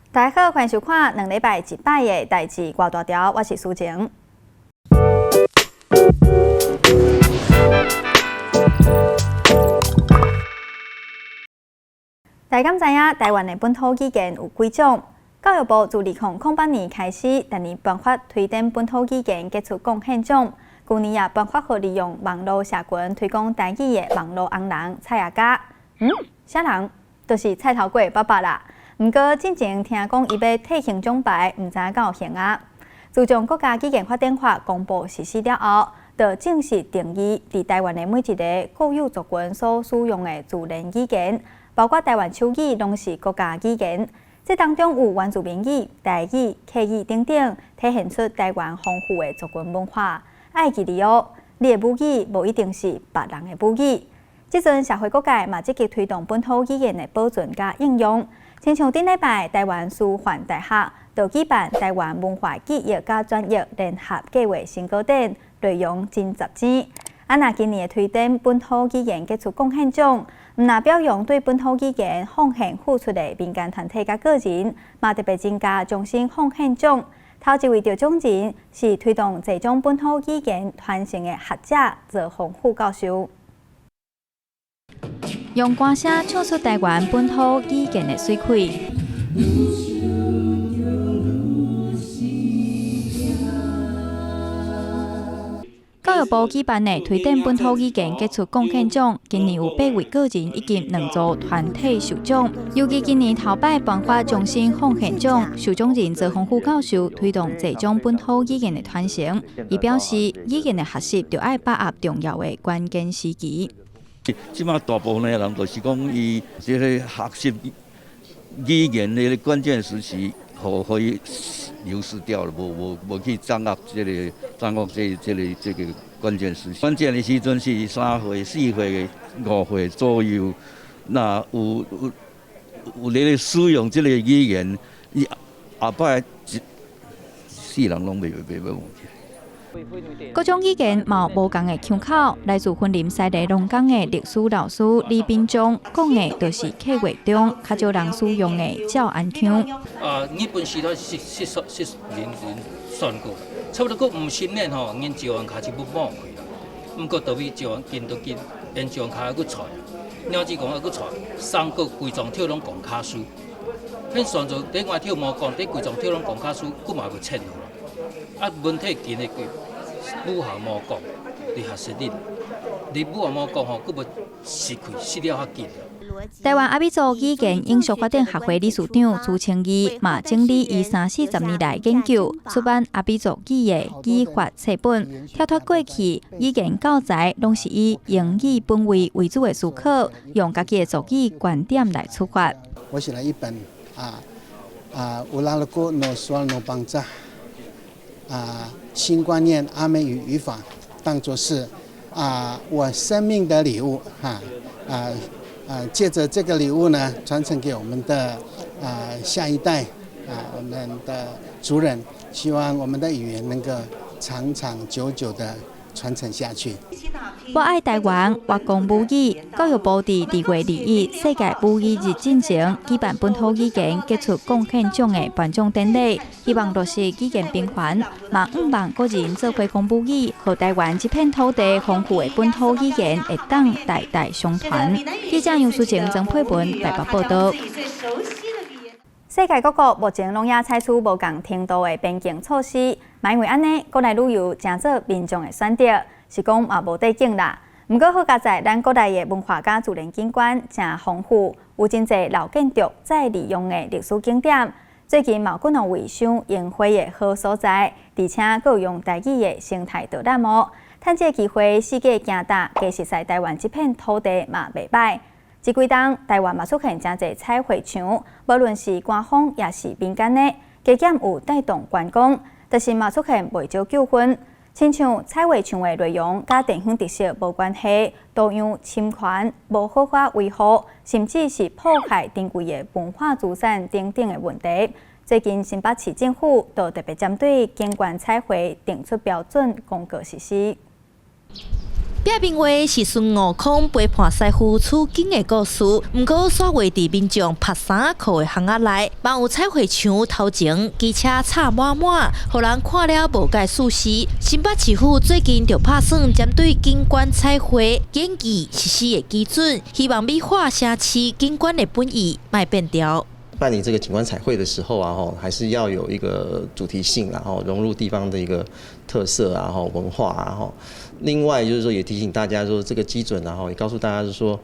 大家好，欢迎收看2礼拜一摆的代志挂大条，我是苏晴。大家知影台湾的本土语言有几种？教育部自2008年开始，第二颁发推展本土语言杰出贡献奖。去年也颁发予利用网络社群推广台语的网络红人蔡阿嘉。啥人？就是蔡头粿爸爸啦。毋过之前听讲伊要退行奖牌，毋知敢有行啊？自从国家语言发展法公布实施了后，就正式定义伫台湾的每一个固有族群所使用的自然语言，包括台湾手语，拢是国家语言。这当中有原住民语、台语、客语等等，体现出台湾丰富的族群文化。爱记哩哦，你的母语无一定是别人的母语。即阵社会各界嘛积极推动本土语言的保存甲应用，亲像顶礼拜台湾师范大学就举办台湾文化记忆甲专业联合计划新高展，内容真集精。那今年的推展本土语言杰出贡献奖，毋但表扬对本土语言奉献付出的民间团体甲个人，嘛特别增加终身奉献奖。头一位得奖人是推动这种本土语言传承的学者赵宏富教授。用歌声唱出台湾本土语言的水气。教育部举办的推展本土语言杰出贡献奖，今年有8位个人以及2组团体受奖。尤其今年头摆颁发终身奉献奖，受奖人赵宏富教授推动这种本土语言的传承，伊表示语言的学习就要把握重要的关键时期。即马大部分的人就是讲，伊这个学习语言的关键时期，可以流失掉了，无去掌握这个关键时期。关键的时阵是3岁、4岁、5岁左右，那有咧使用这个语言，伊后摆世人拢袂忘记。各种语言嘛有无同的腔口，来自云林西螺龙岗的历史老师李秉忠讲的，就是客话中较少人使用的照安腔。日本时代40年算过，差不多过50年吼，因照安卡就不冒开啦。不过到尾照安紧都紧，因照安卡还佫出，鸟子讲还佫出，三国规状跳拢讲卡书，迄算做顶外跳毛讲，顶规状跳拢讲卡书，佫嘛袂切落啦。文体紧的武校毛讲，你学习你，你武校毛讲吼，佫要失了较紧。台湾阿美族语言应属发展学会理事长朱清义嘛整理伊30-40年来研究，出版阿美族语的语法册本，跳脱过去语言教材拢是以英语本位为主的思考，用家己的族语观点来出发。我写了一本乌拉勒古诺苏尔诺邦扎。新观念阿美语语法，当作是我生命的礼物借着这个礼物呢，传承给我们的下一代我们的族人，希望我们的语言能够长长久久的传承下去。我爱台湾，我讲母语。教育部伫2月2日世界母语日进前举办本土语言杰出贡献奖的颁奖典礼，希望落实语言平权，嘛5万个人做伙讲母语，和台湾这片土地丰富的本土语言会当代代相传。记者杨淑晴、曾佩文台北报道。世界各国目前拢也采取无同程度的边境措施，嘛因为安尼，国内旅游成做民众的选择。是讲嘛无得劲啦，不过好佳在咱国内的文化甲自然景观真丰富，有真侪老建筑再利用的历史景点。最近嘛有几位赏樱花的好所在，而且佫有用台语的生态导览幕，趁这机会世界行踏，加实在台湾这片土地嘛袂歹。这几冬台湾嘛出现真侪彩绘墙，无论是官方也是民间的，加减有带动观光，但是嘛出现袂少纠纷。亲像彩绘墙的内容，甲地方特色无关系，多样侵权、无合法维护，甚至是破坏珍贵的文化资产等等的问题。最近新北市政府就特别针对景观彩绘定出标准，公告实施。表面话是孙悟空陪伴师傅取经的故事，不过煞话伫民众拍衫裤的巷仔内，嘛有彩绘墙头前机车插满满，互人看了无解舒适。新北市府最近就打算针对景观彩绘演技实施的基准，希望美化城市景观的本意，卖变调。办理这个景观彩绘的时候啊，还是要有一个主题性，然后融入地方的一个特色啊，文化啊，另外就是说也提醒大家说这个基准，然后也告诉大家就是说，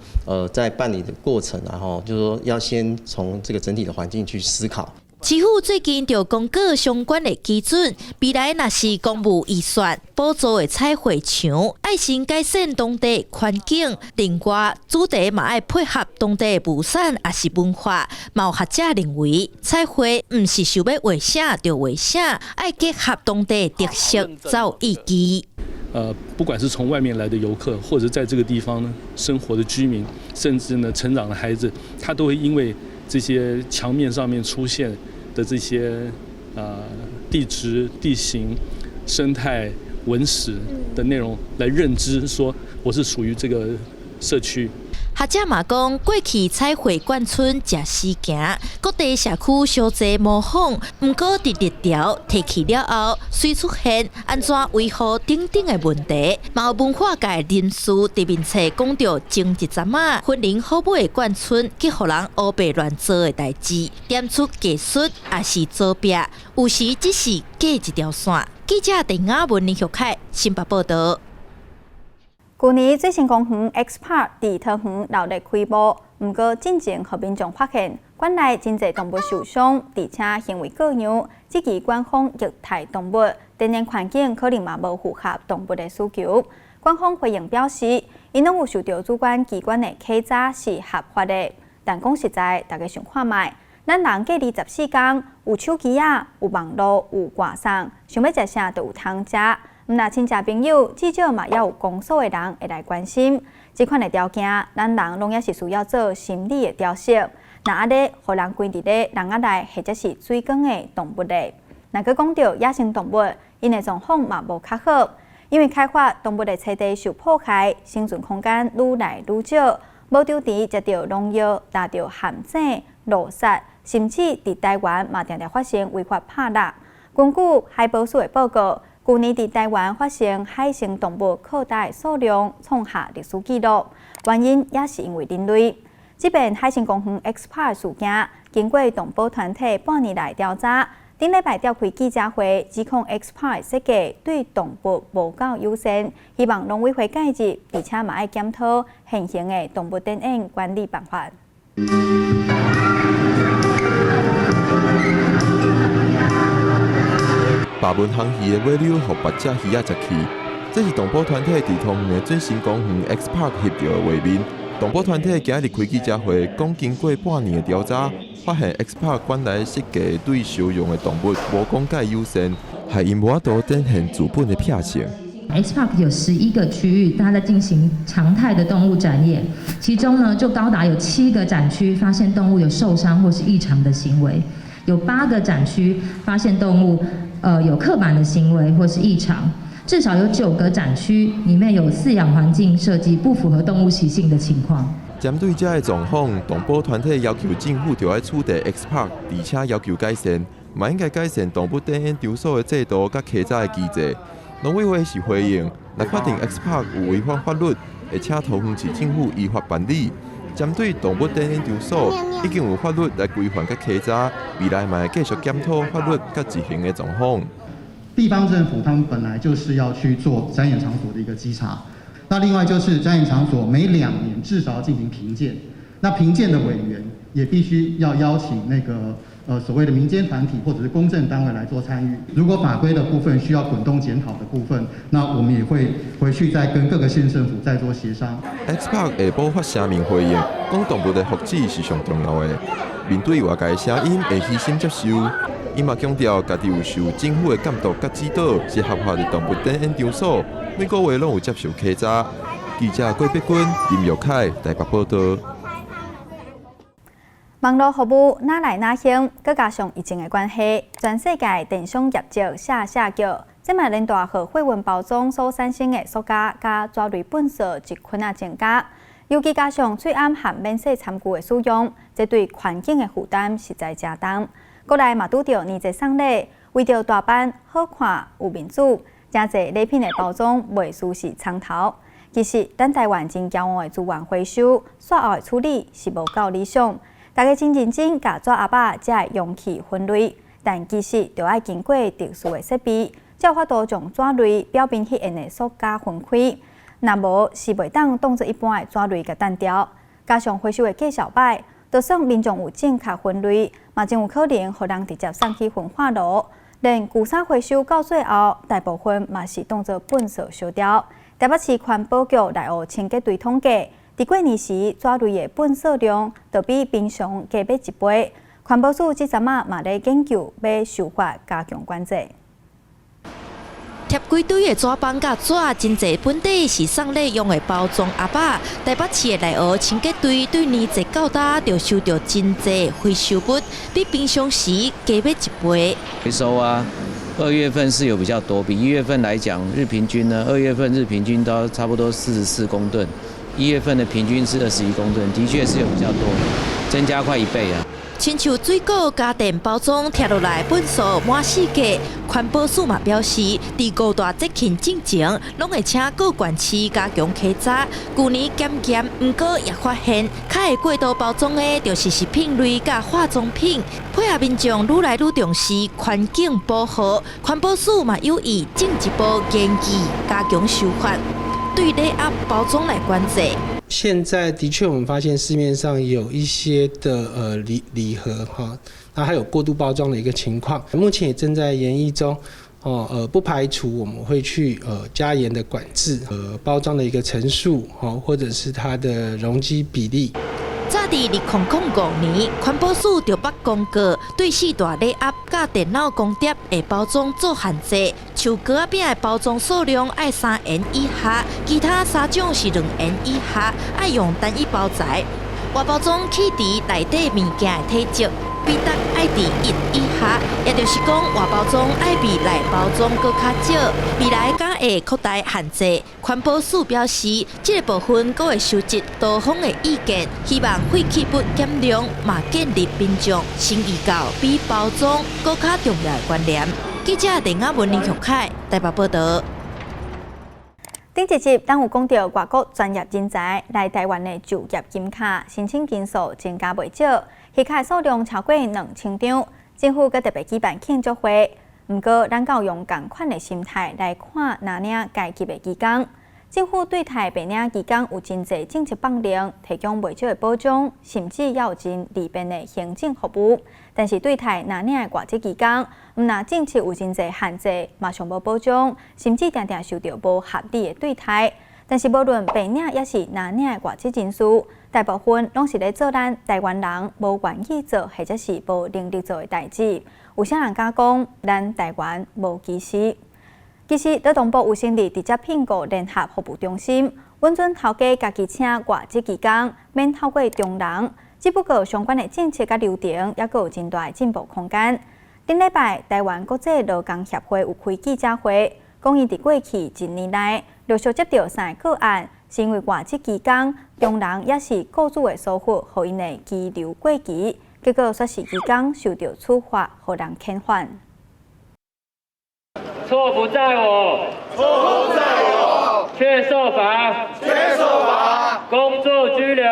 在办理的过程，然后就是说要先从这个整体的环境去思考。市府最近就公告相关的基准，未来若是公务预算补助的彩绘墙，爱先改善当地环境，另外主题嘛爱配合当地的物产也是文化。嘛有学者认为，彩绘唔是想要画啥就画啥，爱结合当地的特色，才有意义。不管是从外面来的游客，或者在这个地方呢生活的居民，甚至呢成长的孩子，他都会因为这些墙面上面出现的这些地质、地形、生态、文史的内容来认知，说我是属于这个社区。学者嘛讲，过去彩绘眷村食时行，各地社区小侪模仿，不过伫日条提起了后，虽出现安怎维护等等的问题，嘛有文化界人士伫面册讲到前一阵仔婚龄好买的眷村，去互人乌白乱做的代志，点出技术也是作弊，有时只是隔一条线。记者陈雅文、林玉凯，新北报道。去年水星公园 X Park 伫桃园热烈开幕，不过进前互民众发现馆内真侪动物受伤，而且行为各样，即期馆方虐待动物，天然环境可能嘛无符合动物的需求。馆方回应表示，因拢有受到主管机关的稽查是合法的，但讲实在，大家想看卖，咱人隔24天，有手机啊，有网络，有外送，想要食啥都有通食。若亲戚朋友，至少嘛要有公所的人会来关心。这款的条件，咱人拢也是需要做心理的调试。那安尼，互人归伫咧人仔内，或者是水缸的动物类。若佮讲到野生动物，因的状况嘛无较好，因为开发动物的栖地受破坏，生存空间愈来愈少，无丢池食到农药，打到陷阱、落杀，甚至伫台湾嘛常常发生违法拍蜡。根据海保署的报告。去年伫台湾发生海生动物扩大数量创下历史纪录，原因也是因为人类。即便海生公园 X Park 事件，经过动保团体半年来调查，顶礼拜召开记者会，指控 X Park 设计对动物无够友善，希望农委会介入，而且嘛爱检讨现行的动物电影管理办法。把文行鱼的尾鸟互别只鱼仔食去，这是动保团体伫桃园的水星公园 X Park 翕到的画面。动保团体今日开记者会，讲经过半年的调查，发现 X Park 馆内设计对收容的动物无讲介友善，还因无法度展现主本的偏性。X Park 有11个区域，它在进行常态的动物展演，其中呢就高达有7个展区发现动物有受伤或是异常的行为，有8个展区发现动物有刻板的行为或是异常，至少有9个展区里面有饲养环境设计不符合动物习性的情况。针对这个状况，动保团体要求政府就要处理 X Park， 而且要求改善，嘛应该改善动物电影场所的制度甲稽查的机制。农委会是回应，若确定 X Park 有违反法律，会请桃园市政府依法办理。针对动物电影场所，已经有法律来规范甲稽查，未来嘛会继续检讨法律甲执行的状况。地方政府他们本来就是要去做展演场所的一个稽查，那另外就是展演场所每2年至少要进行评鉴，那评鉴的委员也必须要邀请那个所谓的民间团体或者是公正单位来做参与。如果法规的部分需要滚动检讨的部分，那我们也会回去再跟各个县政府再做协商。X Park 下晡发声明回应，讲动物的福祉是上重要的。面对外界声音，会虚心接受。伊嘛强调，家己有受政府的监督甲指导，是合法的动物展演场所，每个月拢有接受稽查。记者郭碧君、林玉凯台北报道。网络服务哪来哪行，佮加上疫情的关系，全世界电商业者下局，这卖连大盒货运包装所产生的塑胶加纸类本色一困增加，尤其加上水暗和免洗餐具的使用，这对环境的负担实在加重。国内嘛拄到年节送礼，为着大办好看有面子，真侪礼品的包装未输是参头。其实，咱台湾真骄傲的资源回收，煞后的处理是无够理想。大家真认真甲纸盒仔才会容器分类，但其实就要经过特殊的设备，才有法度将纸类表面迄沿的塑胶分开。若无是袂当当作一般的纸类甲单调。加上回收的计小摆，就算民众有正确分类，嘛真有可能互人直接送去焚化炉。连旧衫回收到最后，大部分嘛是当作垃圾烧掉。台北市环保局内务清洁队统计，伫过年时纸类的垃圾量就比平常加买1倍。环保署即阵嘛咧研究要修法加强管制。贴几堆的纸板甲纸，真侪本地是送礼用的包装盒仔。台北市的内务清洁队对年节到达就收到真侪回收物，比平常时加买1倍。回收啊，2月份是有比较多，比1月份来讲，日平均呢，2月份日平均都差不多44公吨，1月份的平均是21公吨，的确是有比较多，增加快1倍啊。亲像水果、家电包装贴落来本数满世界，环保署嘛表示，伫5大节庆之前，拢会请各县市加强稽查。去年检，毋过也发现，较会过度包装的，就是食品类甲化妆品。配合民众愈来愈重视环境保护，环保署嘛有意进一步研议加强修法，对礼盒包装来管制。现在的确，我们发现市面上有一些的礼盒哈，那还有过度包装的一个情况，目前也正在研议中。不排除我们会去加严的管制，包装的一个层数，或者是它的容积比例。早伫2005年，环保署就捌公告，对4大礼盒甲电脑光碟的包装做限制，像糕仔饼的包装数量爱3元以下，其他3种是2元以下，爱用单一包材。外包装起伫内底物件的体积，比值爱伫1以下，也就是讲外包装爱比内包装搁较少。未来敢会扩大限制？环保署表示，这个部分阁会收集多方的意见，希望废弃物减量，嘛建立民众先意到比包装搁较重要的观念。记者林雅文、林玉凯台北报道。顶一集，咱有讲到外国专业人才来台湾的就业金卡申请件数增加袂少，迄卡数量超过2000张。政府阁特别举办庆祝会，毋过咱要用同款的心态来看哪领该级的技工。政府对台白领技工有真侪政策绑定，提供袂少的保障，甚至也有真利便的行政服务。但是对台哪领的外籍技工，毋但政策有真侪限制，马上无保障，甚至常常受到无合理的对待。但是无论白领也是哪领的外籍人士，大部分拢是咧做咱台湾人无愿意做，或者是无能力做的代志。有啥人敢讲咱台湾无歧视？其实，劳动部有成立直接聘雇联合服务中心，允准头家家己请外籍技工，免透过中人。只不过相关的政策甲流程也佫有真大的进步空间。顶礼拜，台湾国际劳工协会有开记者会，讲伊伫过去1年内陆续接到3个个案，是因为外籍技工、中人也是雇主的疏忽，互因的居留过期，结果说是技工受到处罚，互人遣返。错不在我，错不在我，却受罚，却受罚，工作拘留，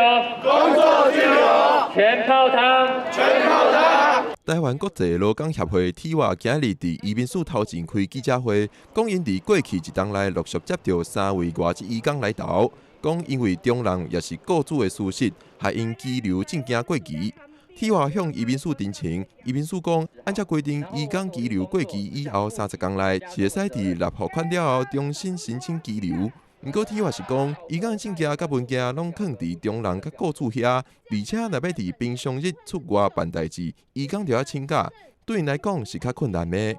工作拘留，全泡汤，全泡汤。台湾国际劳工协会体活今日伫移民署头前开记者会，讲因伫过去1冬内陆续接到3位外籍移工来投，讲因为中人也是雇主的疏失，害因居留证件过期。体活向移民署陈情，移民署讲，按照规定，移工居留过期以后30天内，是会使伫纳付款了后重新申请居留。不过体活是讲，移工证件甲文件拢放伫中人甲雇主遐，而且若要伫平常日出外办代志，移工就要请假，对因来讲是较困难的。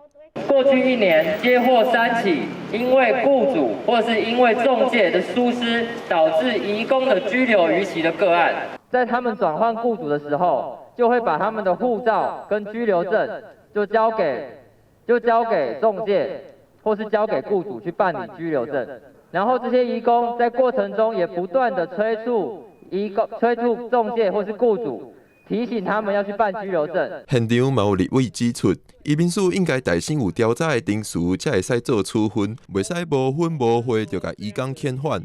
过去1年接获3起因为雇主或是因为仲介的疏失，导致移工的居留逾期的个案，在他们转换雇主的时候，就会把他们的护照跟居留证就交给仲介，或是交给雇主去办理居留证。然后这些移工在过程中也不断的催促仲介或是雇主，提醒他们要去办居留证。现场嘛有立委指出，移民署应该大先有调查的定数，才会使做处分，袂使无分无会就甲移工遣返。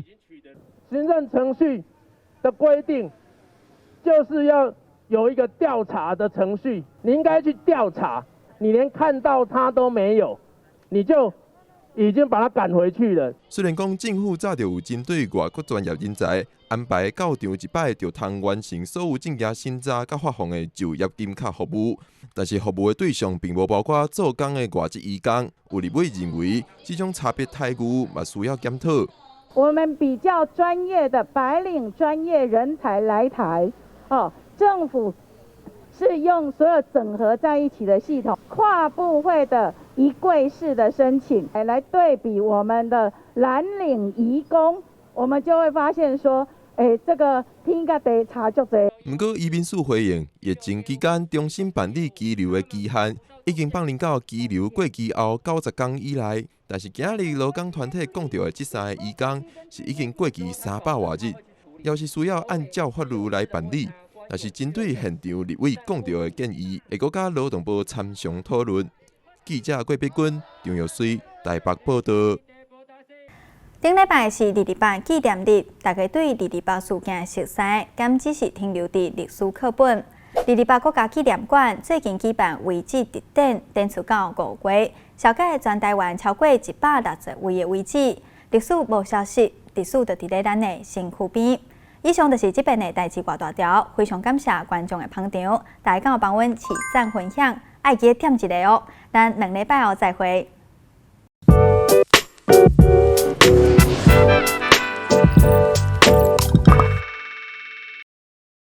行政程序的规定就是要有一个调查的程序，你应该去调查，你连看到他都没有，你就已经把他赶回去了。虽然讲政府早就有针对外国专业人才安排到场一摆，就通完成所有证件审查甲发放的就业金卡服务，但是服务的对象并无包括做工的外籍移工。有立委认为，这种差别待遇嘛需要检讨。我们比较专业的白领专业人才来台，政府是用所有整合在一起的系统，跨部会的一柜式的申请，来对比我们的蓝领移工，我们就会发现说，这个天甲地差足多。不过，移民署回应，疫情期间重新办理居留的期限已经放领到居留过期后90天以内。但是今日劳工团体讲到的这3个移工是已经过期300多日，要是需要按照法律来办理。但是针对现场立委讲到的建议，会搁甲劳动部参详讨论。记者郭碧君、张玉水台北报道。顶礼拜是228纪念日，大家对228事件的熟悉，敢只是停留伫历史课本。228国家纪念馆最近举办遗址特展，展出到5月，小解全台湾超过160位的遗址，历史无消失，历史就伫咧咱的身躯边。以上就是这边的代志大条，非常感谢观众的捧场，大家敢有帮阮起赞分享，爱记点一个哦。咱2礼拜后再会。